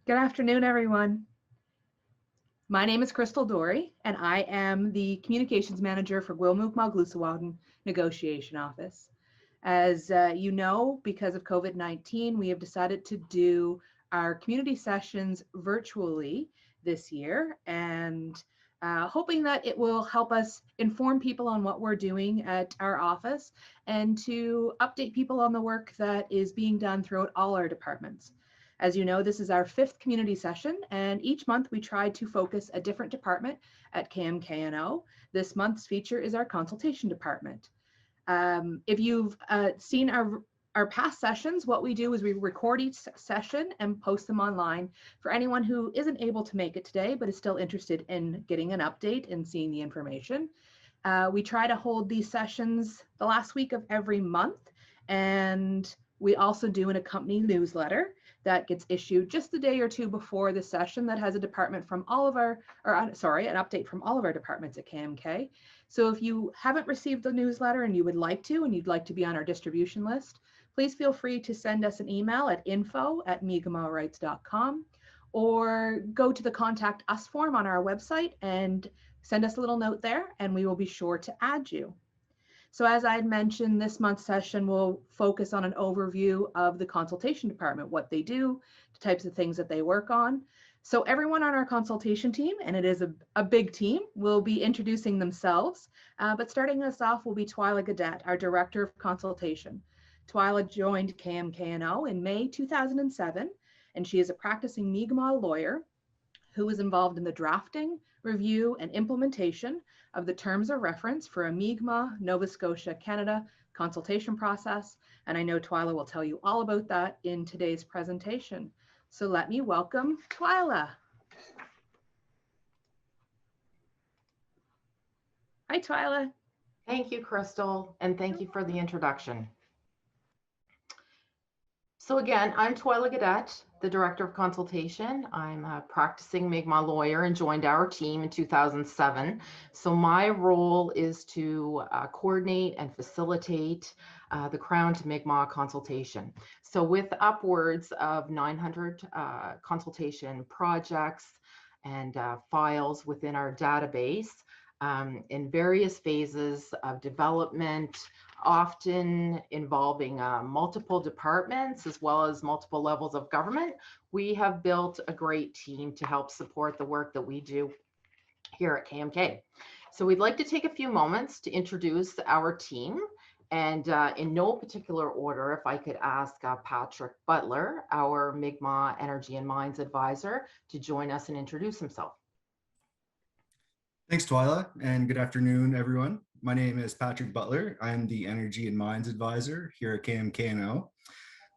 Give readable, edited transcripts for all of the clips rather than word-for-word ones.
Good afternoon, everyone. My name is Crystal Dory, and I am the Communications Manager for Gwilmuk-Malglusawagan Negotiation Office. As you know, because of COVID-19, we have decided to do our community sessions virtually this year, and hoping that it will help us inform people on what we're doing at our office and to update people on the work that is being done throughout all our departments. As you know, this is our fifth community session, and each month we try to focus a different department at KMKNO. This month's feature is our consultation department. If you've seen our past sessions, what we do is we record each session and post them online for anyone who isn't able to make it today, but is still interested in getting an update and seeing the information. We try to hold these sessions the last week of every month, and we also do an accompanying newsletter that gets issued just a day or two before the session that has a department from all of our, an update from all of our departments at KMK. So if you haven't received the newsletter and you would like to, and you'd like to be on our distribution list, please feel free to send us an email at info@mi'kmaq.com or go to the contact us form on our website and send us a little note there, and we will be sure to add you. So as I had mentioned, this month's session will focus on an overview of the consultation department, what they do, the types of things that they work on. So everyone on our consultation team, and it is a big team, will be introducing themselves. But starting us off will be Twyla Gadet, our Director of Consultation. Twyla joined KMKNO in May 2007, and she is a practicing Mi'kmaq lawyer who was involved in the drafting, review, and implementation of the terms of reference for a Mi'kmaq, Nova Scotia, Canada consultation process. And I know Twyla will tell you all about that in today's presentation. So let me welcome Twyla. Hi, Twyla. Thank you, Crystal, and thank you for the introduction. So again, I'm Twyla Gadet, the Director of Consultation. I'm a practicing Mi'kmaq lawyer and joined our team in 2007. So my role is to coordinate and facilitate the Crown to Mi'kmaq consultation. So with upwards of 900 consultation projects and files within our database, in various phases of development, often involving multiple departments as well as multiple levels of government, we have built a great team to help support the work that we do here at KMK. So we'd like to take a few moments to introduce our team, and in no particular order, if I could ask Patrick Butler, our Mi'kmaq Energy and Mines Advisor, to join us and introduce himself. Thanks, Twyla, and good afternoon, everyone. My name is Patrick Butler. I'm the Energy and Mines Advisor here at KMKNO.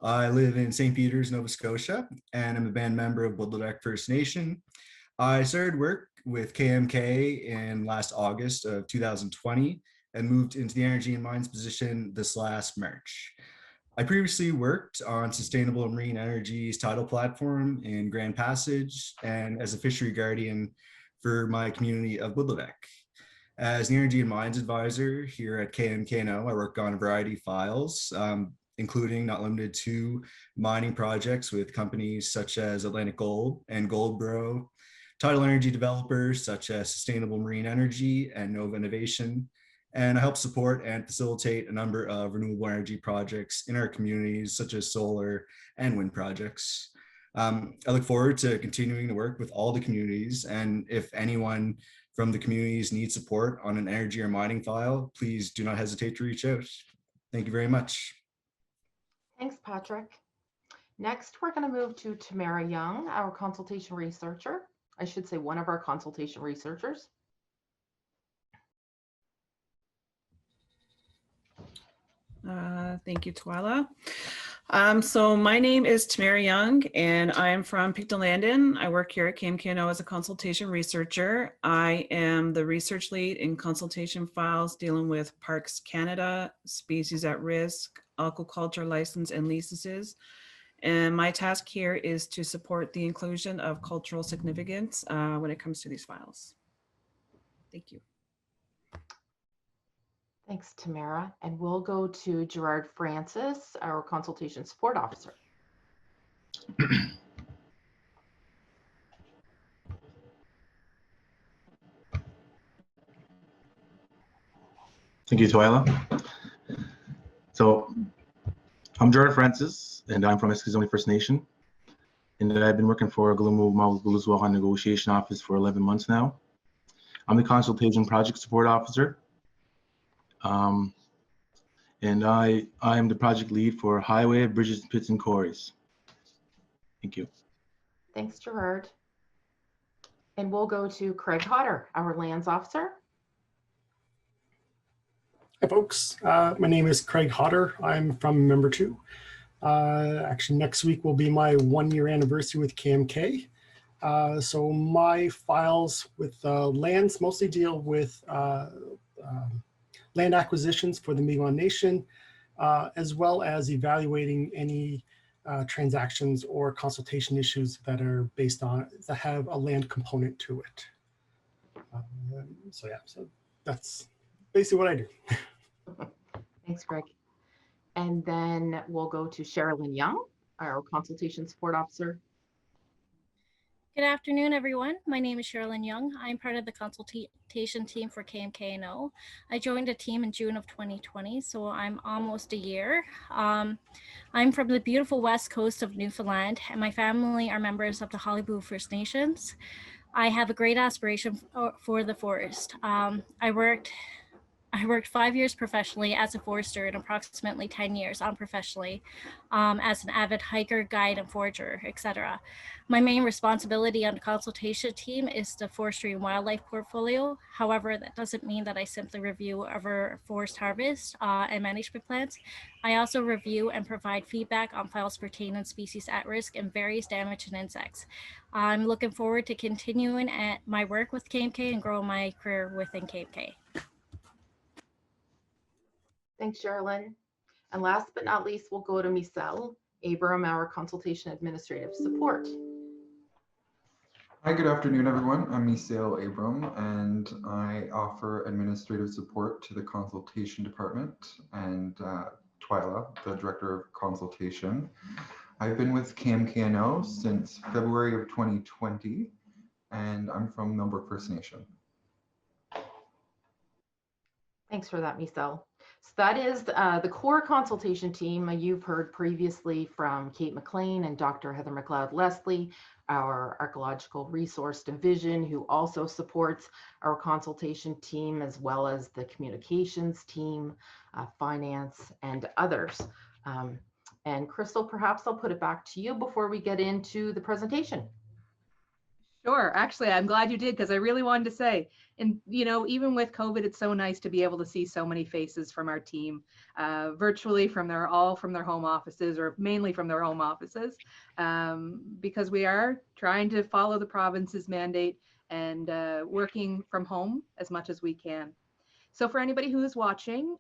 I live in St. Peters, Nova Scotia, and I'm a band member of Woodland First Nation. I started work with KMK in last August of 2020 and moved into the Energy and Mines position this last March. I previously worked on Sustainable Marine Energy's tidal platform in Grand Passage and as a fishery guardian for my community of Woodland. As the Energy and Mines Advisor here at KMKNO, I work on a variety of files, including not limited to mining projects with companies such as Atlantic Gold and Goldbro, tidal energy developers such as Sustainable Marine Energy and Nova Innovation, and I help support and facilitate a number of renewable energy projects in our communities such as solar and wind projects. I look forward to continuing to work with all the communities, and if anyone from the communities needs support on an energy or mining file, please do not hesitate to reach out. Thank you very much. Thanks, Patrick. Next, we're going to move to Tamara Young, our consultation researcher. I should say one of our consultation researchers. Thank you, Twyla. So my name is Tamara Young, and I'm from Pictou-Landon. I work here at KMKNO as a consultation researcher. I am the research lead in consultation files dealing with Parks Canada, species at risk, aquaculture license and leases. And my task here is to support the inclusion of cultural significance when it comes to these files. Thank you. Thanks, Tamara. And we'll go to Gerard Francis, our consultation support officer. Thank you, Twyla. So I'm Jordan Francis, and I'm from Eskizoni First Nation. And I've been working for Glumug Negotiation Office for 11 months now. I'm the Consultation Project Support Officer. And I am the project lead for Highway, Bridges, Pits, and Quarries. Thank you. Thanks, Gerard. And we'll go to Craig Hodder, our lands officer. Hi, folks. My name is Craig Hodder. I'm from Member 2. Actually, next week will be my 1-year anniversary with KMK. So my files with lands mostly deal with land acquisitions for the Mi'kmaq Nation, as well as evaluating any transactions or consultation issues that are based on, that have a land component to it. So that's basically what I do. Thanks, Greg. And then we'll go to Sherilyn Young, our consultation support officer. Good afternoon, everyone. My name is Sherilyn Young. I'm part of the consultation team for KMKNO. I joined a team in June of 2020, so I'm almost a year. I'm from the beautiful west coast of Newfoundland, and my family are members of the Hollywood First Nations. I have a great aspiration for the forest. I worked 5 years professionally as a forester and approximately 10 years unprofessionally as an avid hiker, guide, and forager, etc. My main responsibility on the consultation team is the forestry and wildlife portfolio. However, that doesn't mean that I simply review our forest harvest and management plans. I also review and provide feedback on files pertaining to species at risk and various damage and insects. I'm looking forward to continuing at my work with KMK and growing my career within KMK. Thanks, Sherilyn. And last but not least, we'll go to Michelle Abram, our consultation administrative support. Hi, good afternoon, everyone. I'm Michelle Abram, and I offer administrative support to the consultation department, and Twyla, the director of consultation. I've been with KMKNO since February of 2020, and I'm from Millbrook First Nation. Thanks for that, Michelle. So that is the core consultation team. You've heard previously from Kate McLean and Dr. Heather McLeod-Leslie, our Archaeological Resource Division, who also supports our consultation team, as well as the communications team, finance, and others. And Crystal, perhaps I'll put it back to you before we get into the presentation. Sure. Actually, I'm glad you did, because I really wanted to say, and even with COVID, it's so nice to be able to see so many faces from our team virtually from their home offices, or mainly from their home offices, because we are trying to follow the province's mandate and working from home as much as we can. So for anybody who is watching,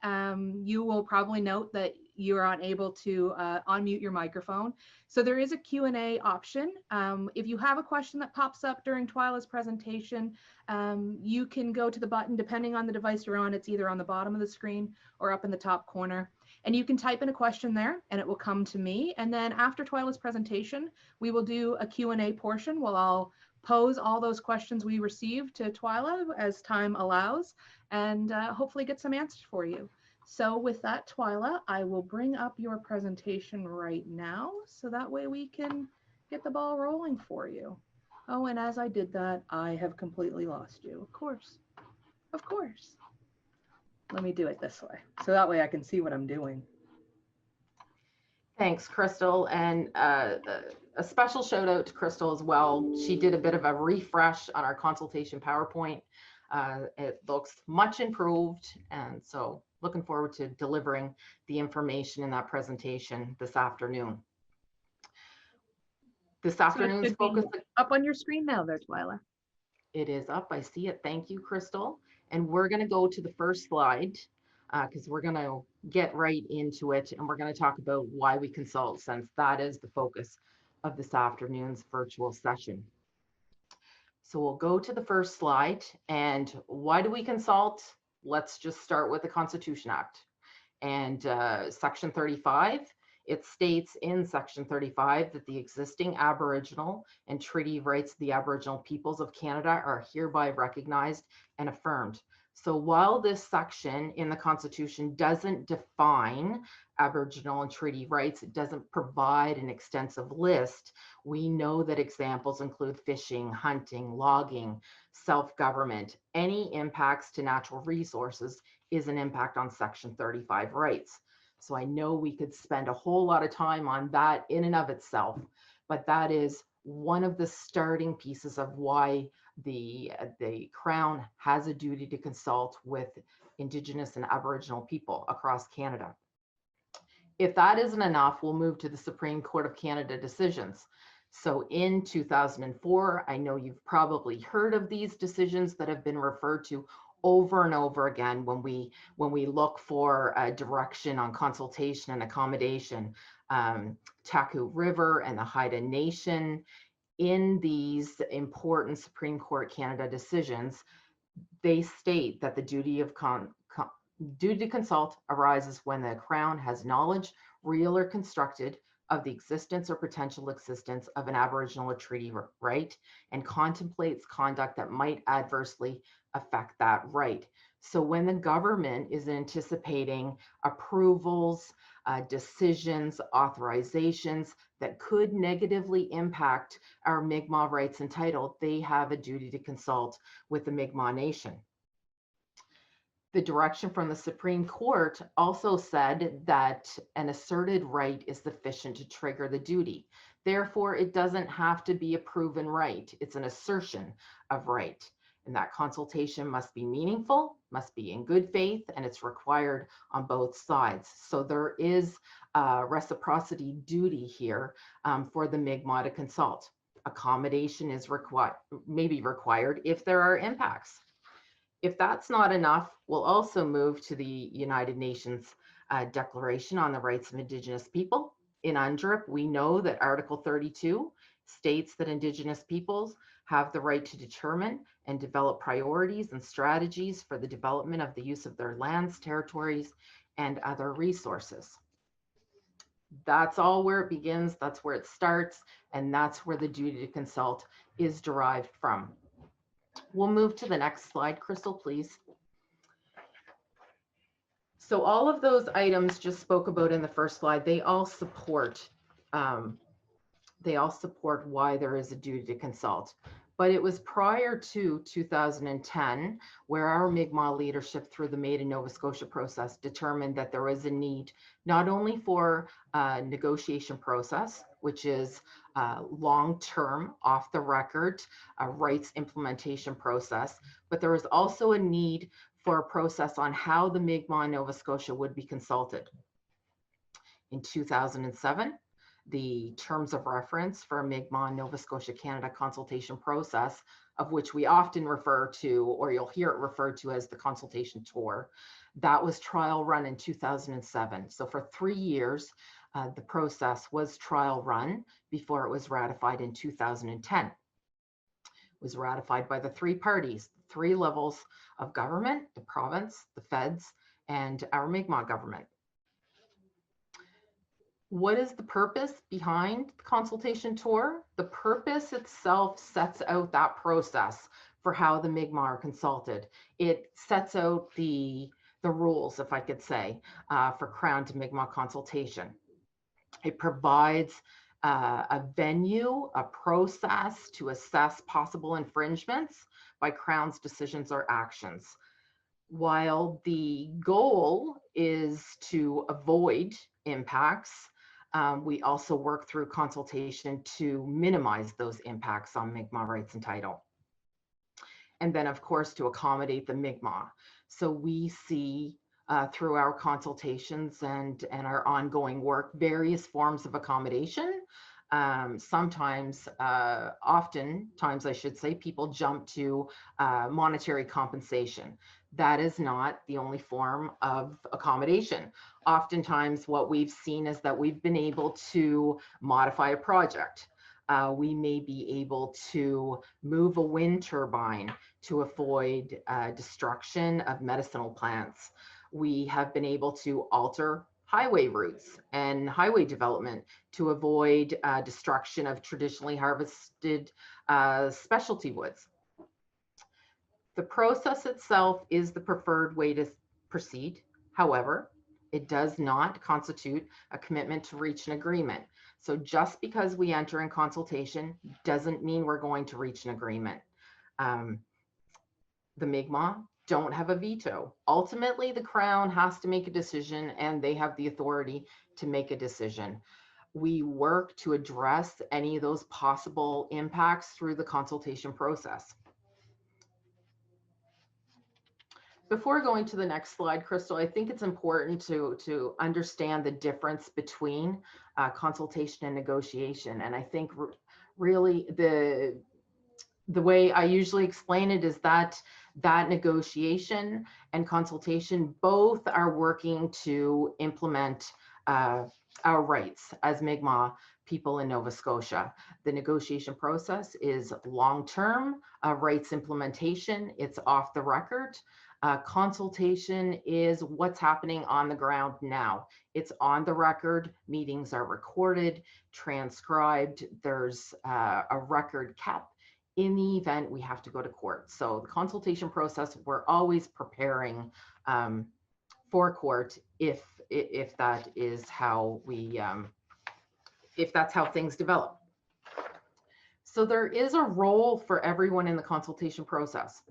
you will probably note that you're unable to unmute your microphone. So there is a Q&A option. If you have a question that pops up during Twyla's presentation, you can go to the button, depending on the device you're on. It's either on the bottom of the screen or up in the top corner. And you can type in a question there and it will come to me. And then after Twyla's presentation, we will do a Q&A portion where I'll pose all those questions we received to Twyla as time allows, and hopefully get some answers for you. So with that, Twyla, I will bring up your presentation right now, so that way we can get the ball rolling for you. Oh, and as I did that, I have completely lost you. Of course. Let me do it this way, so that way I can see what I'm doing. Thanks, Crystal, and a special shout out to Crystal as well. She did a bit of a refresh on our consultation PowerPoint. It looks much improved, and so looking forward to delivering the information in that presentation this afternoon. This afternoon's focus up on your screen now there, Twyla. It is up. I see it. Thank you, Crystal. And we're going to go to the first slide because we're going to get right into it, and we're going to talk about why we consult, since that is the focus of this afternoon's virtual session. So we'll go to the first slide. And why do we consult? Let's just start with the Constitution Act. And Section 35, it states in Section 35 that the existing Aboriginal and treaty rights of the Aboriginal peoples of Canada are hereby recognized and affirmed. So while this section in the Constitution doesn't define Aboriginal and treaty rights, it doesn't provide an extensive list, we know that examples include fishing, hunting, logging, self-government. Any impacts to natural resources is an impact on Section 35 rights. So I know we could spend a whole lot of time on that in and of itself, but that is one of the starting pieces of why the Crown has a duty to consult with Indigenous and Aboriginal people across Canada. If that isn't enough, we'll move to the Supreme Court of Canada decisions. So in 2004, I know you've probably heard of these decisions that have been referred to over and over again when we look for a direction on consultation and accommodation. Taku River and the Haida Nation. In these important Supreme Court Canada decisions, they state that the duty to consult arises when the Crown has knowledge, real or constructed, of the existence or potential existence of an Aboriginal or treaty right and contemplates conduct that might adversely affect that right. So when the government is anticipating approvals, decisions, authorizations that could negatively impact our Mi'kmaq rights and title, they have a duty to consult with the Mi'kmaq Nation. The direction from the Supreme Court also said that an asserted right is sufficient to trigger the duty. Therefore, it doesn't have to be a proven right. It's an assertion of right. And that consultation must be meaningful, must be in good faith, and it's required on both sides. So there is a reciprocity duty here for the Mi'kmaq to consult. Accommodation is may be required if there are impacts. If that's not enough, we'll also move to the United Nations Declaration on the Rights of Indigenous People. In UNDRIP, we know that Article 32 states that Indigenous peoples have the right to determine and develop priorities and strategies for the development of the use of their lands, territories, and other resources. That's all where it begins, that's where it starts, and that's where the duty to consult is derived from. We'll move to the next slide, Crystal, please. So all of those items just spoke about in the first slide, they all support why there is a duty to consult. But it was prior to 2010 where our Mi'kmaq leadership through the Made in Nova Scotia process determined that there was a need not only for a negotiation process, which is long-term, off the record rights implementation process, but there was also a need for a process on how the Mi'kmaq in Nova Scotia would be consulted. In 2007, the terms of reference for a Mi'kmaq Nova Scotia Canada consultation process, of which we often refer to, or you'll hear it referred to as the Consultation Tour, that was trial run in 2007. So for 3 years, the process was trial run before it was ratified in 2010. It was ratified by the 3 parties, 3 levels of government, the province, the feds, and our Mi'kmaq government. What is the purpose behind the Consultation Tour? The purpose itself sets out that process for how the Mi'kmaq are consulted. It sets out the rules, if I could say, for Crown to Mi'kmaq consultation. It provides a venue, a process to assess possible infringements by Crown's decisions or actions. While the goal is to avoid impacts, we also work through consultation to minimize those impacts on Mi'kmaq rights and title. And then, of course, to accommodate the Mi'kmaq. So we see through our consultations and our ongoing work, various forms of accommodation. Oftentimes, I should say, people jump to monetary compensation. That is not the only form of accommodation. Oftentimes, what we've seen is that we've been able to modify a project. We may be able to move a wind turbine to avoid destruction of medicinal plants. We have been able to alter highway routes and highway development to avoid destruction of traditionally harvested specialty woods. The process itself is the preferred way to proceed. However, it does not constitute a commitment to reach an agreement. So just because we enter in consultation doesn't mean we're going to reach an agreement. The Mi'kmaq don't have a veto. Ultimately, the Crown has to make a decision, and they have the authority to make a decision. We work to address any of those possible impacts through the consultation process. Before going to the next slide, Crystal, I think it's important to understand the difference between consultation and negotiation. And I think really the way I usually explain it is that negotiation and consultation both are working to implement our rights as Mi'kmaq people in Nova Scotia. The negotiation process is long-term rights implementation. It's off the record. Consultation is what's happening on the ground now. It's on the record. Meetings are recorded, transcribed. There's a record kept in the event we have to go to court. So the consultation process, we're always preparing for court if that is how we if that's how things develop. So there is a role for everyone in the consultation process.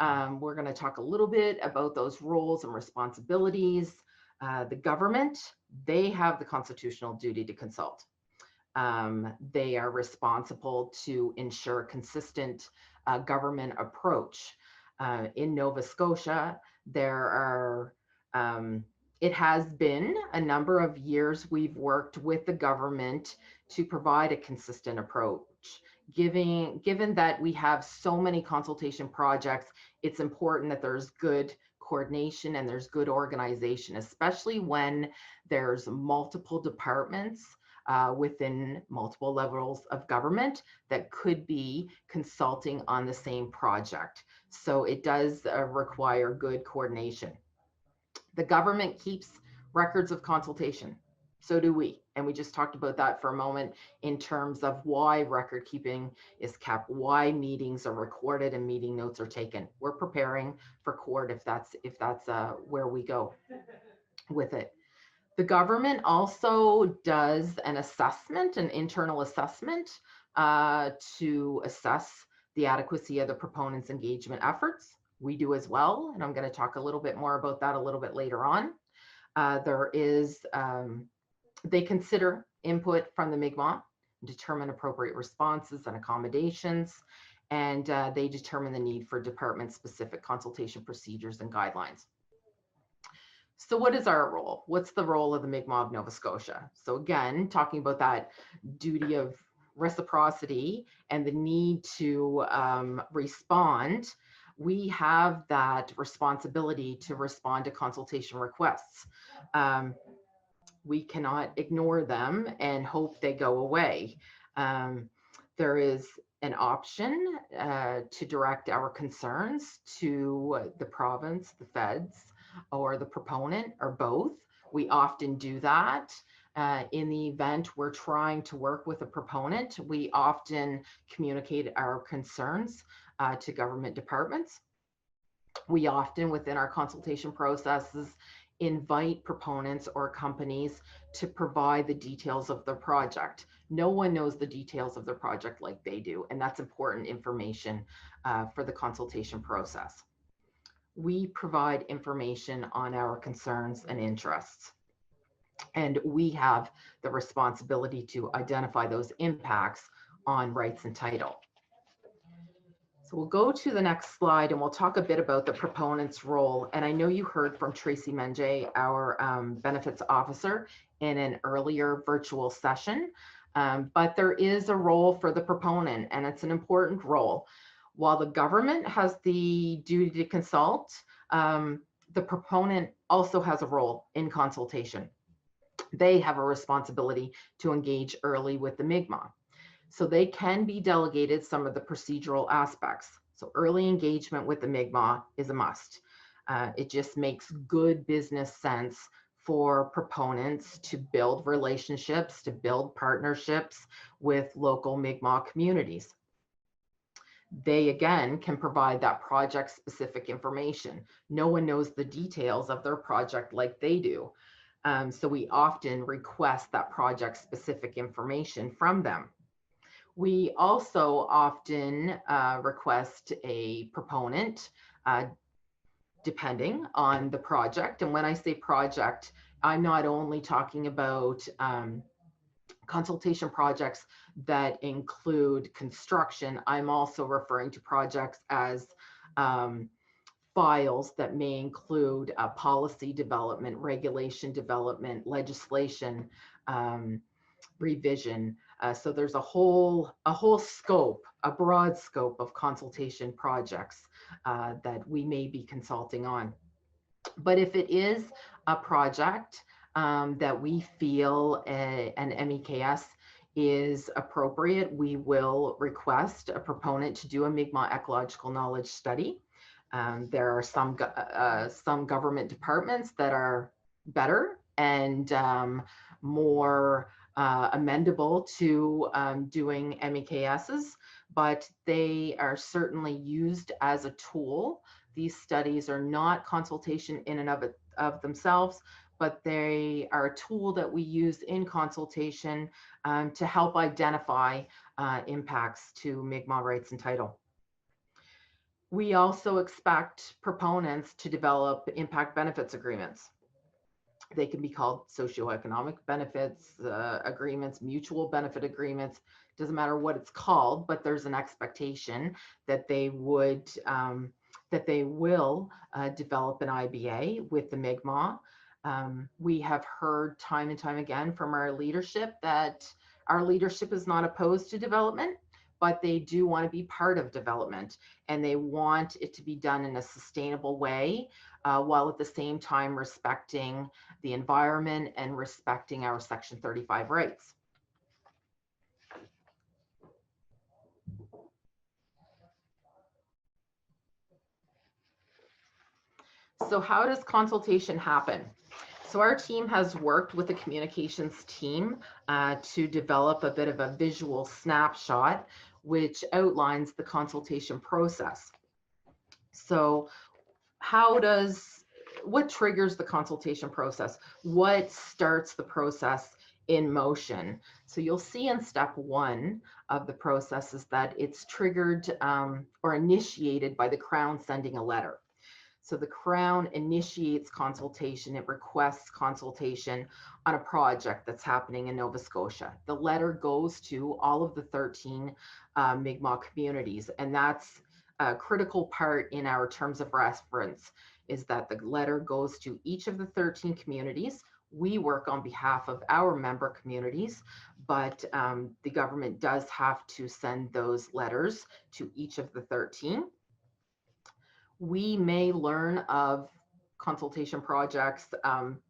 We're going to talk a little bit about those roles and responsibilities. The government, they have the constitutional duty to consult. They are responsible to ensure consistent government approach. In Nova Scotia, there are, it has been a number of years we've worked with the government to provide a consistent approach. Given that we have so many consultation projects, it's important that there's good coordination and there's good organization, especially when there's multiple departments within multiple levels of government that could be consulting on the same project. So it does require good coordination. The government keeps records of consultation. So do we. And we just talked about that for a moment in terms of why record keeping is kept, why meetings are recorded and meeting notes are taken. We're preparing for court if that's where we go with it. The government also does an assessment, an internal assessment to assess the adequacy of the proponents' engagement efforts. We do as well, and I'm going to talk a little bit more about that a little bit later on. They consider input from the Mi'kmaq, determine appropriate responses and accommodations, and they determine the need for department-specific consultation procedures and guidelines. So what is our role? What's the role of the Mi'kmaq of Nova Scotia? So again, talking about that duty of reciprocity and the need to respond, we have that responsibility to respond to consultation requests. We cannot ignore them and hope they go away. There is an option to direct our concerns to the province, the feds, or the proponent, or both. We often do that. In the event we're trying to work with a proponent, we often communicate our concerns to government departments. We often, within our consultation processes, invite proponents or companies to provide the details of their project. No one knows the details of their project like they do, and that's important information for the consultation process. We provide information on our concerns and interests, and we have the responsibility to identify those impacts on rights and title. So we'll go to the next slide and we'll talk a bit about the proponent's role. And I know you heard from Tracy Menjay, our benefits officer, in an earlier virtual session, but there is a role for the proponent, and it's an important role. While the government has the duty to consult, the proponent also has a role in consultation. They have a responsibility to engage early with the Mi'kmaq. So they can be delegated some of the procedural aspects. So early engagement with the Mi'kmaq is a must. It just makes good business sense for proponents to build relationships, to build partnerships with local Mi'kmaq communities. They again can provide that project specific information. No one knows the details of their project like they do. So we often request that project specific information from them. We also often request a proponent, depending on the project. And when I say project, I'm not only talking about consultation projects that include construction. I'm also referring to projects as files that may include policy development, regulation development, legislation revision. So there's a whole scope, a broad scope of consultation projects that we may be consulting on. But if it is a project that we feel an MEKS is appropriate, we will request a proponent to do a Mi'kmaq ecological knowledge study. There are some government departments that are better and more amendable to doing MEKSs, but they are certainly used as a tool. These studies are not consultation in and of themselves, but they are a tool that we use in consultation to help identify impacts to Mi'kmaq rights and title. We also expect proponents to develop impact benefits agreements. They can be called socioeconomic benefits agreements, mutual benefit agreements, doesn't matter what it's called, but there's an expectation that they would that they will develop an IBA with the Mi'kmaq. We have heard time and time again from our leadership that our leadership is not opposed to development, but they do want to be part of development, and they want it to be done in a sustainable way, while at the same time respecting the environment and respecting our Section 35 rights. So how does consultation happen? So our team has worked with the communications team to develop a bit of a visual snapshot, which outlines the consultation process. So what triggers the consultation process? What starts the process in motion? So you'll see in step 1 of the process is that it's triggered or initiated by the Crown sending a letter. So the Crown initiates consultation. It requests consultation on a project that's happening in Nova Scotia. The letter goes to all of the 13 Mi'kmaq communities, and that's a critical part in our terms of reference, is that the letter goes to each of the 13 communities. We work on behalf of our member communities, but the government does have to send those letters to each of the 13. We may learn of consultation projects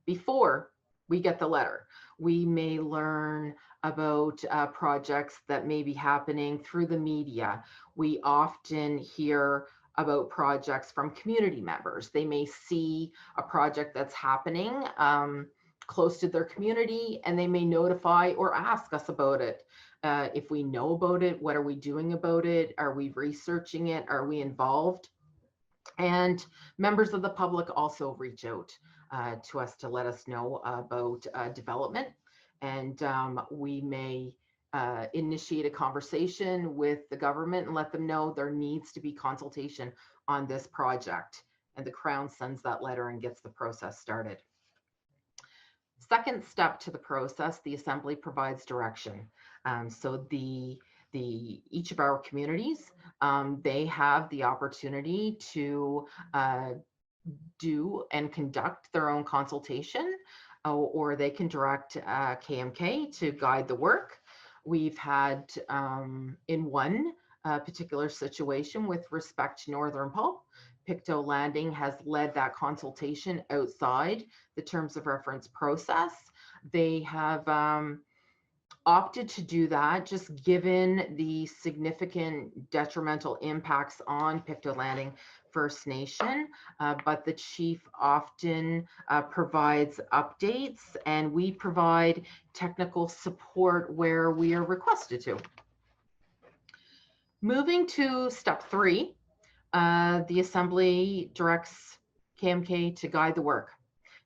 before we get the letter. We may learn about projects that may be happening through the media. We often hear about projects from community members. They may see a project that's happening close to their community, and they may notify or ask us about it. If we know about it, what are we doing about it? Are we researching it? Are we involved? And members of the public also reach out to us to let us know about development. And we may initiate a conversation with the government and let them know there needs to be consultation on this project. And the Crown sends that letter and gets the process started. Second step to the process, the Assembly provides direction. So each of our communities, they have the opportunity to do and conduct their own consultation, or they can direct KMK to guide the work. We've had in one particular situation with respect to Northern Pulp, Pictou Landing has led that consultation outside the terms of reference process. They have opted to do that just given the significant detrimental impacts on Pictou Landing First Nation, but the chief often provides updates, and we provide technical support where we are requested to. Moving to step 3, the assembly directs KMK to guide the work.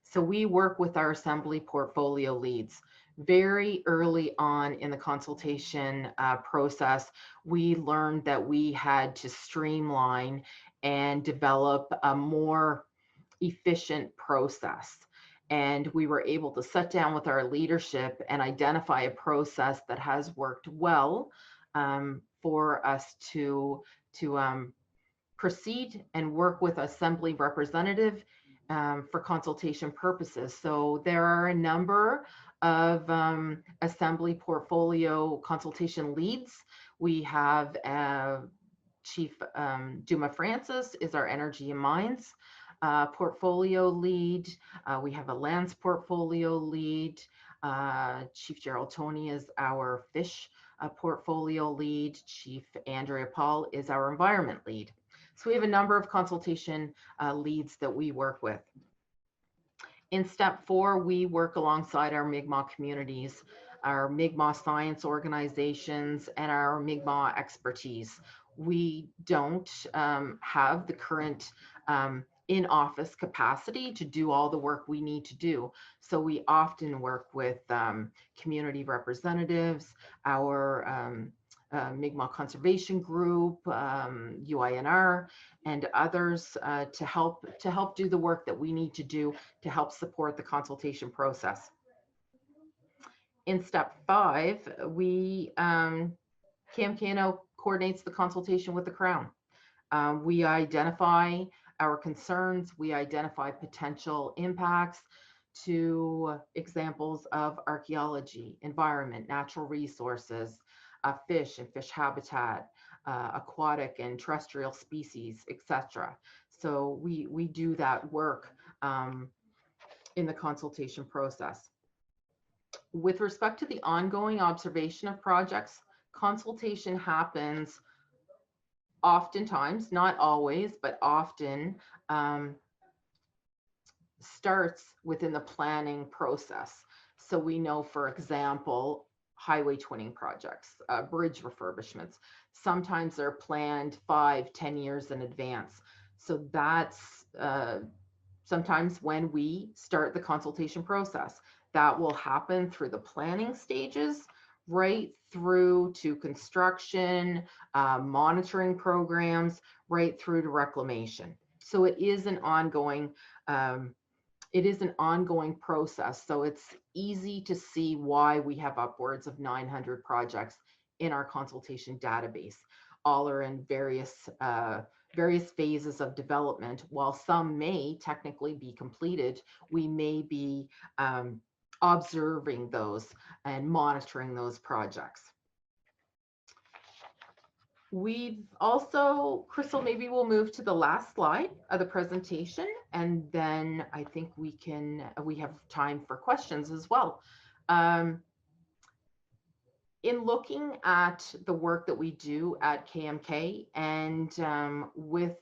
So we work with our assembly portfolio leads. Very early on in the consultation process, we learned that we had to streamline and develop a more efficient process. And we were able to sit down with our leadership and identify a process that has worked well for us to proceed and work with assembly representative for consultation purposes. So there are a number of assembly portfolio consultation leads. We have Chief Duma Francis is our energy and mines portfolio lead. We have a lands portfolio lead. Chief Gerald Tony is our fish portfolio lead. Chief Andrea Paul is our environment lead. So we have a number of consultation leads that we work with. In step 4, we work alongside our Mi'kmaq communities, our Mi'kmaq science organizations, and our Mi'kmaq expertise. We don't have the current in-office capacity to do all the work we need to do. So we often work with community representatives, our Mi'kmaq Conservation Group, UINR, and others to help do the work that we need to do to help support the consultation process. In step 5, we KMKNO coordinates the consultation with the Crown. We identify our concerns, we identify potential impacts to examples of archaeology, environment, natural resources, fish and fish habitat, aquatic and terrestrial species, etc. So we do that work in the consultation process. With respect to the ongoing observation of projects, consultation happens oftentimes, not always, but often starts within the planning process. So we know, for example, highway twinning projects, bridge refurbishments. Sometimes they're planned 5-10 years in advance. So that's sometimes when we start the consultation process. That will happen through the planning stages, right through to construction, monitoring programs, right through to reclamation. So it is an ongoing process. So it's easy to see why we have upwards of 900 projects in our consultation database. All are in various phases of development. While some may technically be completed, we may be observing those and monitoring those projects. We've also, Crystal, maybe we'll move to the last slide of the presentation, and then I think we have time for questions as well. In looking at the work that we do at KMK and with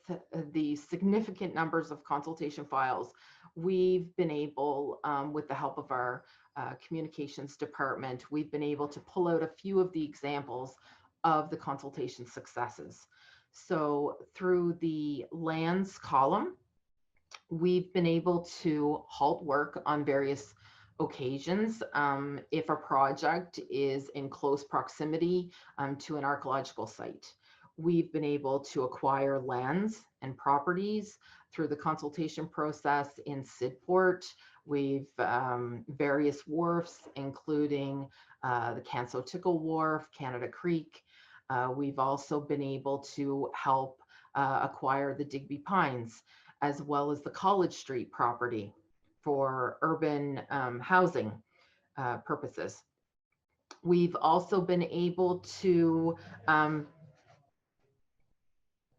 the significant numbers of consultation files, we've been able, with the help of our communications department, we've been able to pull out a few of the examples of the consultation successes. So through the lands column, we've been able to halt work on various occasions if a project is in close proximity to an archaeological site. We've been able to acquire lands and properties through the consultation process in Sidport. We've various wharfs, including the Canso Tickle Wharf, Canada Creek. We've also been able to help acquire the Digby Pines, as well as the College Street property for urban housing purposes. We've also been able to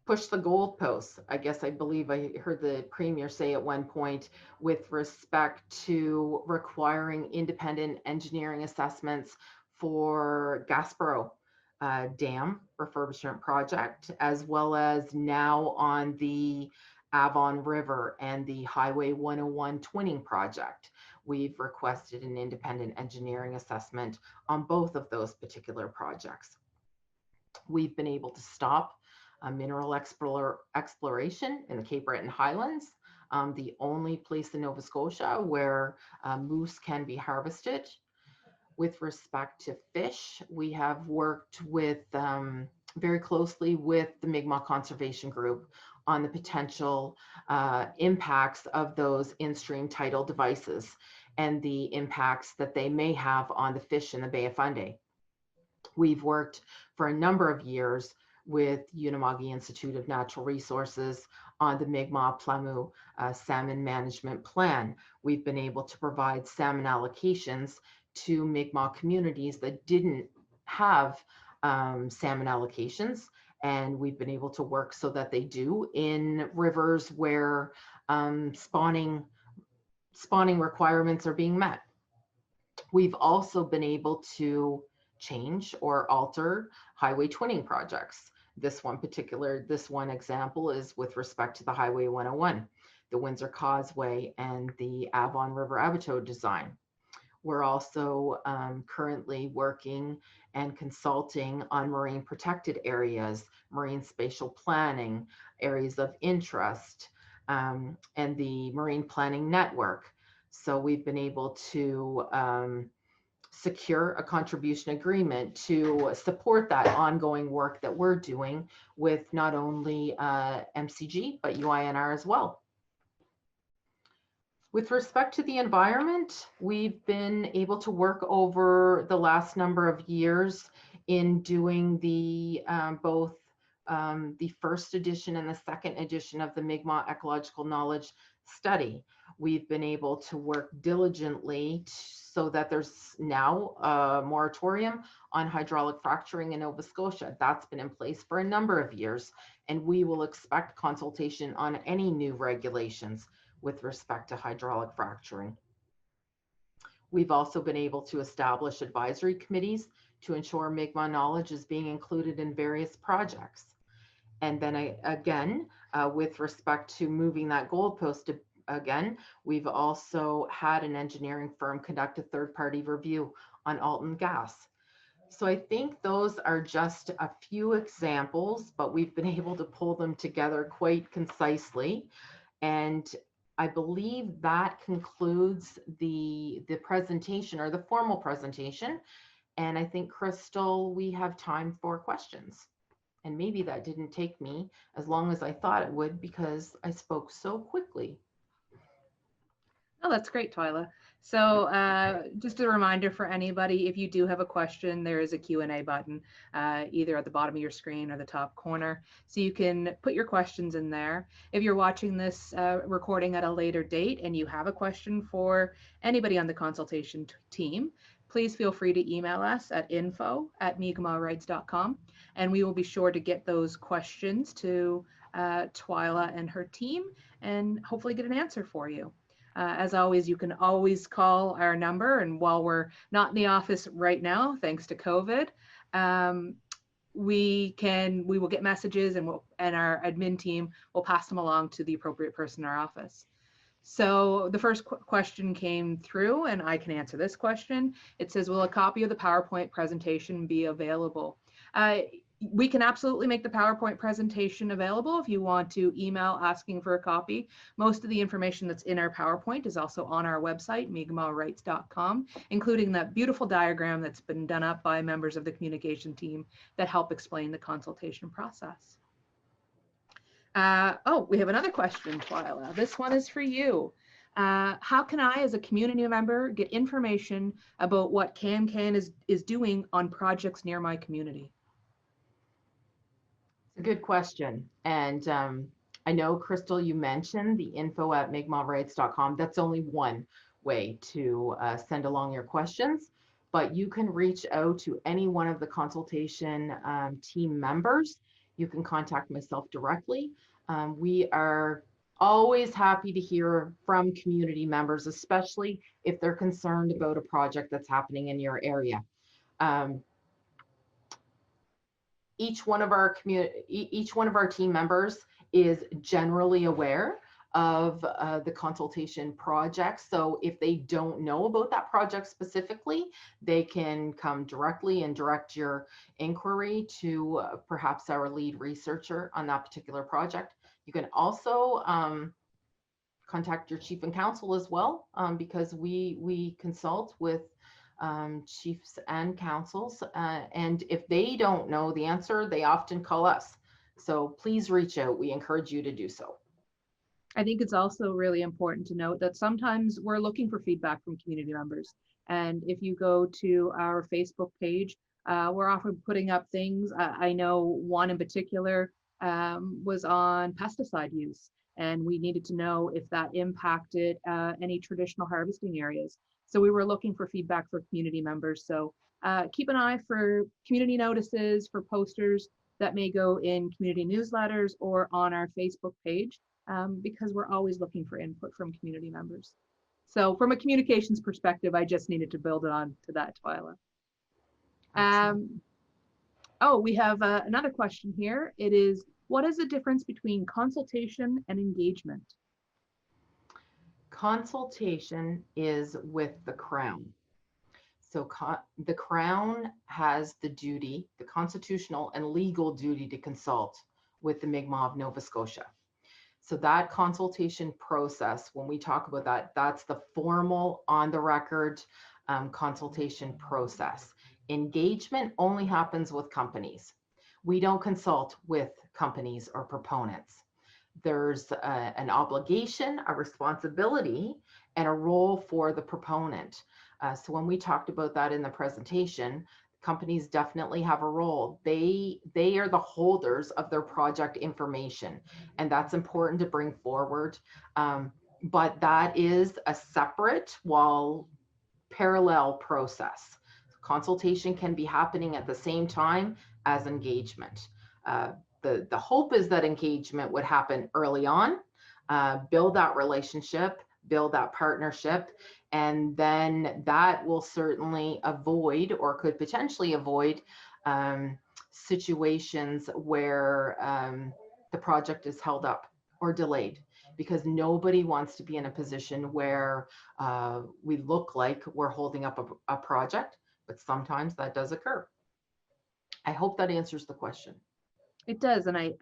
push the goalposts. I believe I heard the Premier say at one point with respect to requiring independent engineering assessments for Gaspereau Dam refurbishment project, as well as now on the Avon River and the Highway 101 twinning project. We've requested an independent engineering assessment on both of those particular projects. We've been able to stop mineral exploration in the Cape Breton Highlands, the only place in Nova Scotia where moose can be harvested. With respect to fish, we have worked with very closely with the Mi'kmaq Conservation Group on the potential impacts of those in-stream tidal devices and the impacts that they may have on the fish in the Bay of Fundy. We've worked for a number of years with Unama'ki Institute of Natural Resources on the Mi'kmaq Plamu Salmon Management Plan. We've been able to provide salmon allocations to Mi'kmaq communities that didn't have salmon allocations, and we've been able to work so that they do in rivers where spawning requirements are being met. We've also been able to change or alter highway twinning projects. This one example is with respect to the Highway 101, the Windsor Causeway and the Avon River Abbotsford design. We're also currently working and consulting on marine protected areas, marine spatial planning, areas of interest, and the marine planning network. So we've been able to secure a contribution agreement to support that ongoing work that we're doing with not only MCG, but UINR as well. With respect to the environment, we've been able to work over the last number of years in doing the both the first edition and the second edition of the Mi'kmaq Ecological Knowledge Study. We've been able to work diligently so that there's now a moratorium on hydraulic fracturing in Nova Scotia. That's been in place for a number of years, and we will expect consultation on any new regulations with respect to hydraulic fracturing. We've also been able to establish advisory committees to ensure Mi'kmaq knowledge is being included in various projects. And then again, with respect to moving that goalpost again, we've also had an engineering firm conduct a third-party review on Alton Gas. So I think those are just a few examples, but we've been able to pull them together quite concisely. And I believe that concludes the presentation, or the formal presentation. And I think, Crystal, we have time for questions. And maybe that didn't take me as long as I thought it would because I spoke so quickly. Oh, that's great, Twyla. So just a reminder for anybody, if you do have a question, there is a Q&A button either at the bottom of your screen or the top corner. So you can put your questions in there. If you're watching this recording at a later date and you have a question for anybody on the consultation team, please feel free to email us at info@mi'kmawrights.com, and we will be sure to get those questions to Twyla and her team and hopefully get an answer for you. As always, you can always call our number, and while we're not in the office right now, thanks to COVID, we will get messages, and our admin team will pass them along to the appropriate person in our office. So the first question came through, and I can answer this question. It says, will a copy of the PowerPoint presentation be available? We can absolutely make the PowerPoint presentation available if you want to email asking for a copy. Most of the information that's in our PowerPoint is also on our website, mi'kmawrights.com, including that beautiful diagram that's been done up by members of the communication team that help explain the consultation process. Oh, we have another question, Twyla. This one is for you. How can I, as a community member, get information about what CAMCAN is doing on projects near my community? A good question. And I know, Crystal, you mentioned the info@mi'kmawrights.com. That's only one way to send along your questions, but you can reach out to any one of the consultation team members. You can contact myself directly. We are always happy to hear from community members, especially if they're concerned about a project that's happening in your area. Each one of our team members is generally aware of the consultation project. So if they don't know about that project specifically, they can come directly and direct your inquiry to perhaps our lead researcher on that particular project. You can also contact your chief and council as well, because we consult with chiefs and councils. And if they don't know the answer, they often call us. So please reach out. We encourage you to do so. I think it's also really important to note that sometimes we're looking for feedback from community members. And if you go to our Facebook page, we're often putting up things. I know one in particular was on pesticide use, and we needed to know if that impacted any traditional harvesting areas. So we were looking for feedback for community members. So keep an eye for community notices, for posters that may go in community newsletters or on our Facebook page. Because we're always looking for input from community members. So from a communications perspective, I just needed to build it on to that, Twyla. Oh, we have another question here. It is, what is the difference between consultation and engagement? Consultation is with the Crown. So the Crown has the duty, the constitutional and legal duty to consult with the Mi'kmaq of Nova Scotia. So that consultation process, when we talk about that, that's the formal on the record consultation process. Engagement only happens with companies. We don't consult with companies or proponents. There's an obligation, a responsibility, and a role for the proponent. So when we talked about that in the presentation, companies definitely have a role. They are the holders of their project information, and that's important to bring forward. But that is a separate while parallel process. Consultation can be happening at the same time as engagement. The hope is that engagement would happen early on, build that relationship, build that partnership, and then that will certainly avoid or could potentially avoid situations where the project is held up or delayed, because nobody wants to be in a position where we look like we're holding up a project, but sometimes that does occur. I hope that answers the question. It does, and I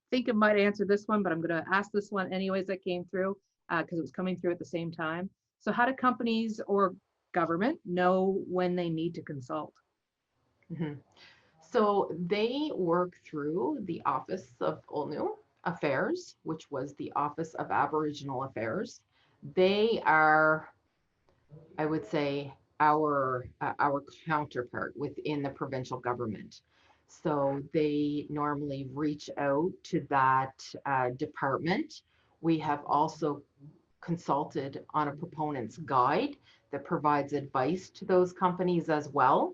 think it might answer this one, but I'm going to ask this one anyways that came through because it was coming through at the same time. So how do companies or government know when they need to consult? Mm-hmm. So they work through the Office of Olnu Affairs, which was the Office of Aboriginal Affairs. They are, I would say, our counterpart within the provincial government. So they normally reach out to that department. We have also consulted on a proponent's guide that provides advice to those companies as well.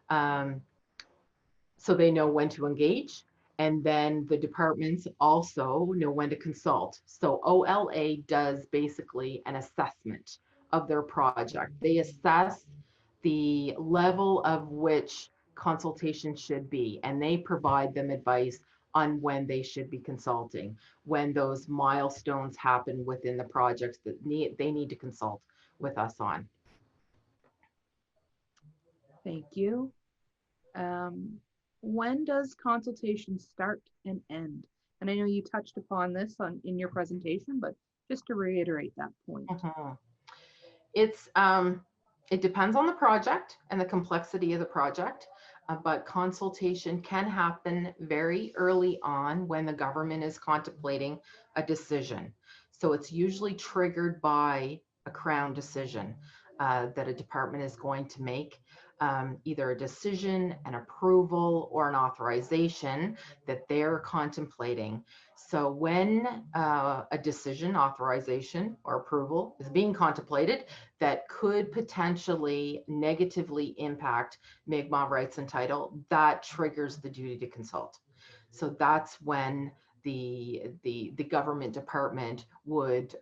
So they know when to engage, and then the departments also know when to consult. So OLA does basically an assessment of their project. They assess the level of which consultation should be, and they provide them advice on when they should be consulting, when those milestones happen within the projects that they need to consult with us on. Thank you. When does consultation start and end? And I know you touched upon this in your presentation, but just to reiterate that point. It depends on the project and the complexity of the project, but consultation can happen very early on when the government is contemplating a decision. So it's usually triggered by a Crown decision that a department is going to make, either a decision, an approval, or an authorization that they're contemplating. So when a decision, authorization, or approval is being contemplated that could potentially negatively impact Mi'kmaq rights and title, that triggers the duty to consult. So that's when the government department would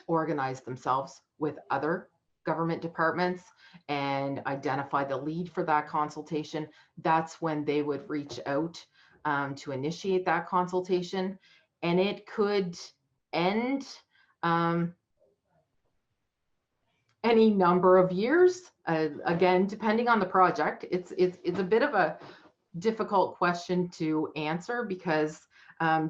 organize themselves with other government departments and identify the lead for that consultation. That's when they would reach out to initiate that consultation, and it could end Any number of years. Again, depending on the project, it's a bit of a difficult question to answer because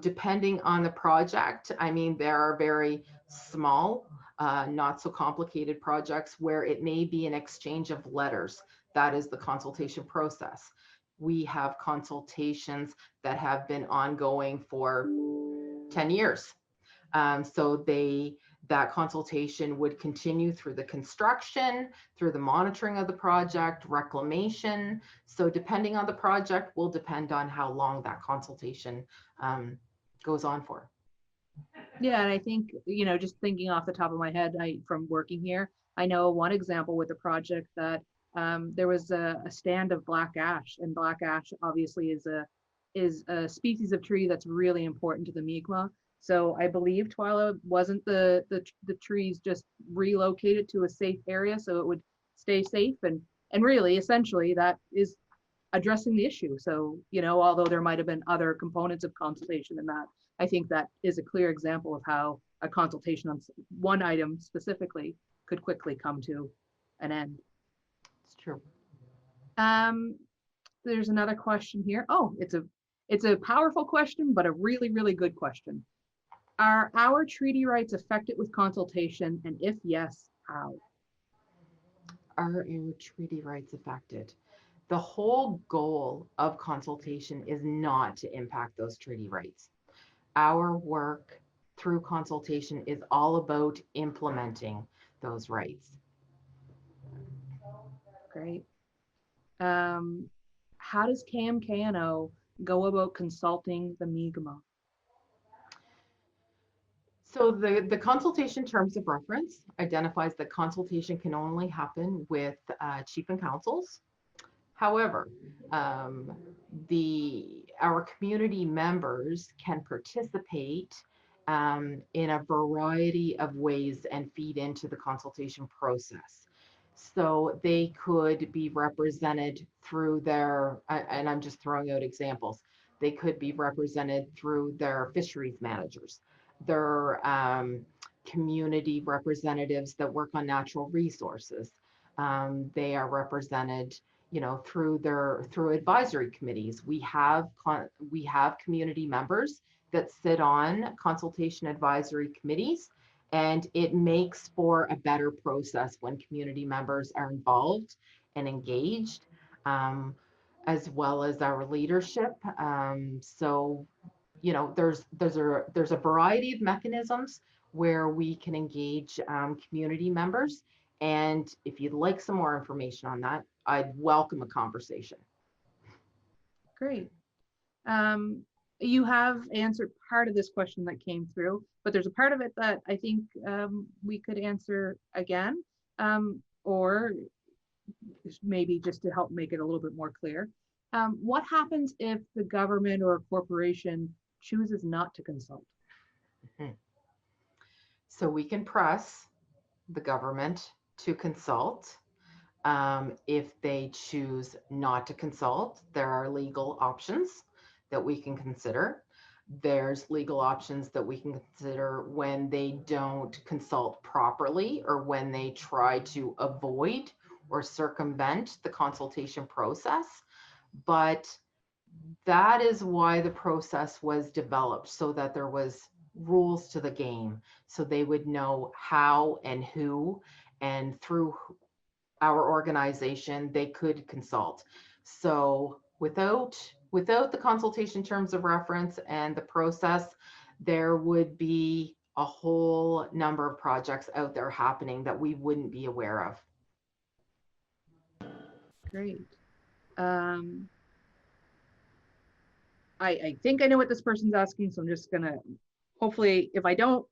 depending on the project, I mean, there are very small, not so complicated projects where it may be an exchange of letters. That is the consultation process. We have consultations that have been ongoing for 10 years. So that consultation would continue through the construction, through the monitoring of the project, reclamation. So depending on the project will depend on how long that consultation goes on for. Yeah, and I think, just thinking off the top of my head, from working here, I know one example with a project that there was a stand of black ash, and black ash obviously is a species of tree that's really important to the Mi'kmaq. So I believe Twyla wasn't the trees just relocated to a safe area so it would stay safe, and really essentially that is addressing the issue. So, although there might have been other components of consultation in that, I think that is a clear example of how a consultation on one item specifically could quickly come to an end. It's true. There's another question here. Oh, it's a powerful question, but a really, really good question. Are our treaty rights affected with consultation? And if yes, how? Are our treaty rights affected? The whole goal of consultation is not to impact those treaty rights. Our work through consultation is all about implementing those rights. Great. How does KMKNO go about consulting the Mi'kmaq? So the consultation terms of reference identifies that consultation can only happen with chief and councils. However, our community members can participate in a variety of ways and feed into the consultation process. So they could be represented through their, and I'm just throwing out examples, they could be represented through their fisheries managers, their community representatives that work on natural resources. They are represented, through advisory committees. We have community members that sit on consultation advisory committees, and it makes for a better process when community members are involved and engaged, as well as our leadership. So, there's a variety of mechanisms where we can engage community members. And if you'd like some more information on that, I'd welcome a conversation. Great. You have answered part of this question that came through, but there's a part of it that I think we could answer again, or maybe just to help make it a little bit more clear. What happens if the government or a corporation chooses not to consult? So we can press the government to consult. If they choose not to consult, there are legal options that we can consider. There's legal options that we can consider when they don't consult properly or when they try to avoid or circumvent the consultation process. But that is why the process was developed, so that there was rules to the game, so they would know how and who, and through our organization they could consult. So without the consultation terms of reference and the process, there would be a whole number of projects out there happening that we wouldn't be aware of. Great. I think I know what this person's asking, so I'm just gonna, hopefully, if I don't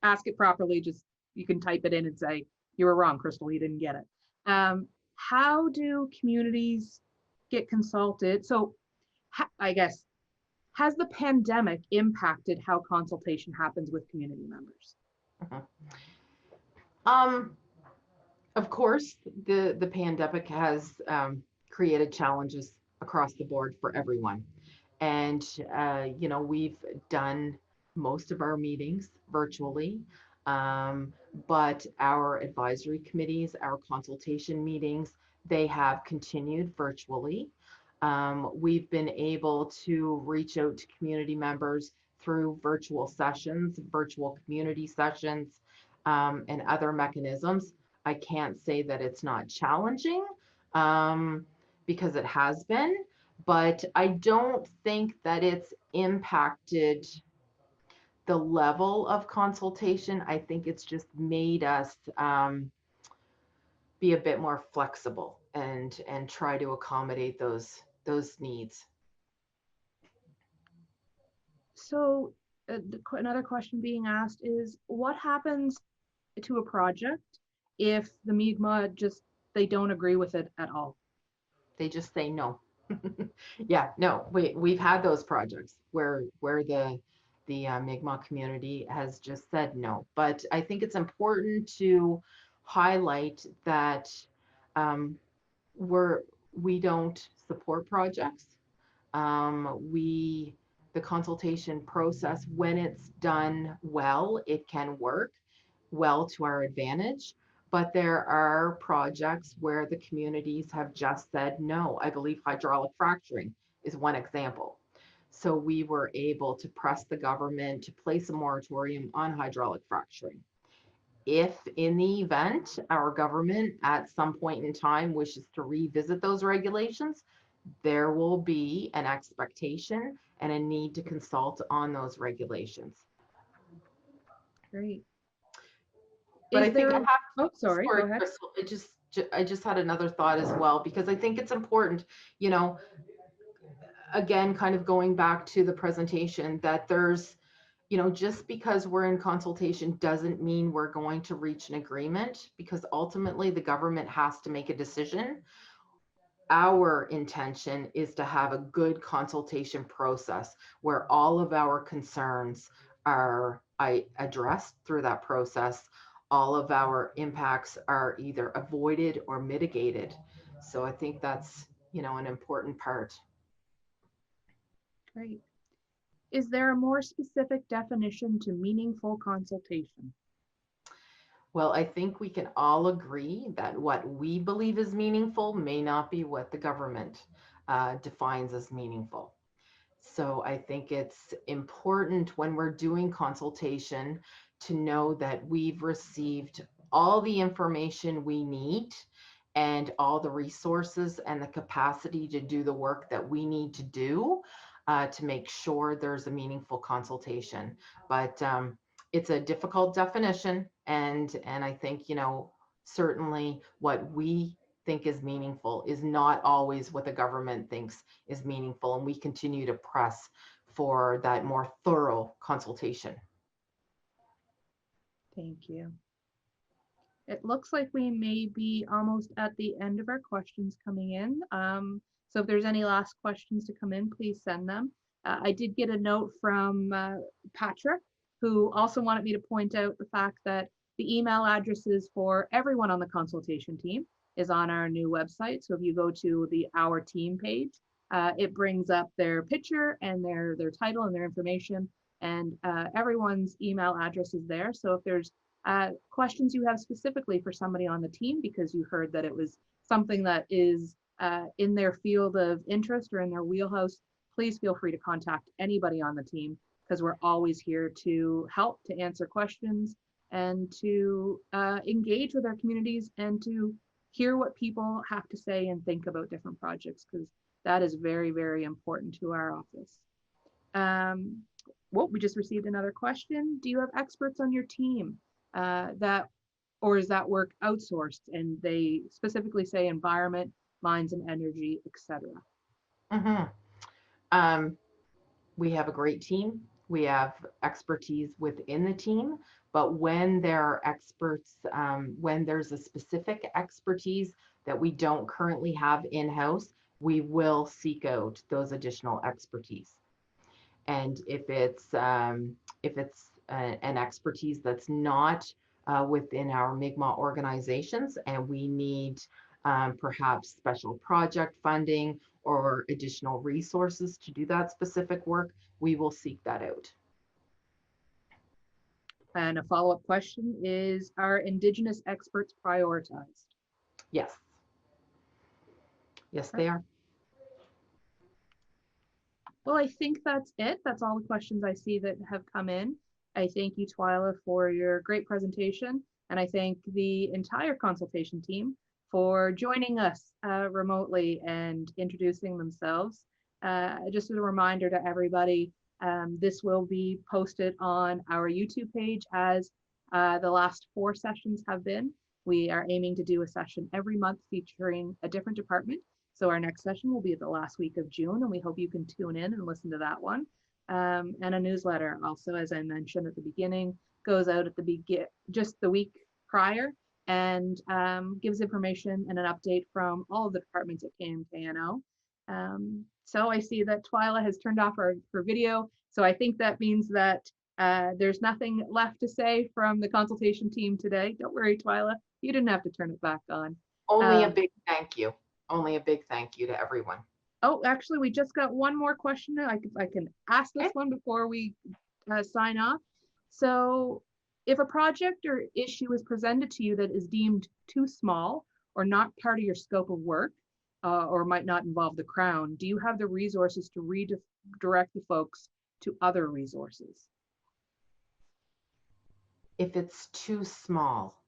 ask it properly, just you can type it in and say, you were wrong, Crystal, you didn't get it. How do communities get consulted? So I guess, has the pandemic impacted how consultation happens with community members? Of course, the pandemic has created challenges across the board for everyone. And, we've done most of our meetings virtually. But our advisory committees, our consultation meetings, they have continued virtually. We've been able to reach out to community members through virtual sessions, virtual community sessions, and other mechanisms. I can't say that it's not challenging, because it has been, but I don't think that it's impacted the level of consultation. I think it's just made us be a bit more flexible and try to accommodate those needs. So another question being asked is, what happens to a project if the Mi'kmaq just, they don't agree with it at all? They just say no. Yeah, no, we've had those projects where the Mi'kmaq community has just said no. But I think it's important to highlight that um, we don't support projects. The consultation process, when it's done well, it can work well to our advantage. But there are projects where the communities have just said no. I believe hydraulic fracturing is one example. So we were able to press the government to place a moratorium on hydraulic fracturing. If in the event our government at some point in time wishes to revisit those regulations, there will be an expectation and a need to consult on those regulations. Great. But Is I think there, I have, oh, sorry, go ahead. Crystal, I just had another thought as well, because I think it's important, you know, again, kind of going back to the presentation, that there's, you know, just because we're in consultation doesn't mean we're going to reach an agreement, because ultimately the government has to make a decision. Our intention is to have a good consultation process where all of our concerns are addressed through that process. All of our impacts are either avoided or mitigated. So I think that's, you know, an important part. Great. Is there a more specific definition to meaningful consultation? Well, I think we can all agree that what we believe is meaningful may not be what the government defines as meaningful. So I think it's important when we're doing consultation to know that we've received all the information we need and all the resources and the capacity to do the work that we need to do to make sure there's a meaningful consultation. But it's a difficult definition, and I think, you know, certainly what we think is meaningful is not always what the government thinks is meaningful, and we continue to press for that more thorough consultation. Thank you. It looks like we may be almost at the end of our questions coming in. So if there's any last questions to come in, please send them. I did get a note from Patrick, who also wanted me to point out the fact that the email addresses for everyone on the consultation team is on our new website. So if you go to the Our Team page, it brings up their picture and their title and their information, and everyone's email address is there. So if there's questions you have specifically for somebody on the team, because you heard that it was something that is in their field of interest or in their wheelhouse, please feel free to contact anybody on the team, because we're always here to help, to answer questions, and to engage with our communities and to hear what people have to say and think about different projects, because that is very, very important to our office. Well, we just received another question. Do you have experts on your team or is that work outsourced? And they specifically say environment, mines and energy, etc. We have a great team. We have expertise within the team, but when there are experts, when there's a specific expertise that we don't currently have in-house, we will seek out those additional expertise. And if it's an expertise that's not within our Mi'kmaq organizations, and we need perhaps special project funding or additional resources to do that specific work, we will seek that out. And a follow-up question is, are Indigenous experts prioritized? Yes. Yes, they are. Well, I think that's it. That's all the questions I see that have come in. I thank you, Twyla, for your great presentation. And I thank the entire consultation team for joining us remotely and introducing themselves. Just as a reminder to everybody, this will be posted on our YouTube page as the last 4 sessions have been. We are aiming to do a session every month featuring a different department. So our next session will be the last week of June, and we hope you can tune in and listen to that one. And a newsletter also, as I mentioned at the beginning, goes out at just the week prior and gives information and an update from all of the departments at KMKNO. So I see that Twyla has turned off her video. So I think that means that there's nothing left to say from the consultation team today. Don't worry, Twyla, you didn't have to turn it back on. Only a big thank you. Only a big thank you to everyone. Oh, actually, we just got one more question. I can ask this one before we sign off. So if a project or issue is presented to you that is deemed too small or not part of your scope of work or might not involve the Crown, do you have the resources to redirect the folks to other resources? If it's too small,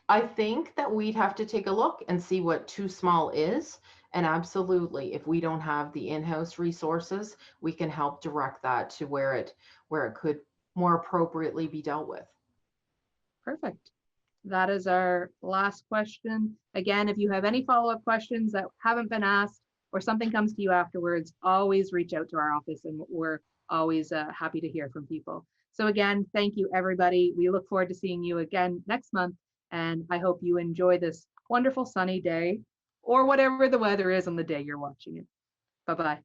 I think that we'd have to take a look and see what too small is. And absolutely, if we don't have the in-house resources, we can help direct that to where it could more appropriately be dealt with. Perfect. That is our last question. Again, if you have any follow-up questions that haven't been asked or something comes to you afterwards, always reach out to our office and we're always happy to hear from people. So again, thank you, everybody. We look forward to seeing you again next month. And I hope you enjoy this wonderful sunny day or whatever the weather is on the day you're watching it. Bye-bye.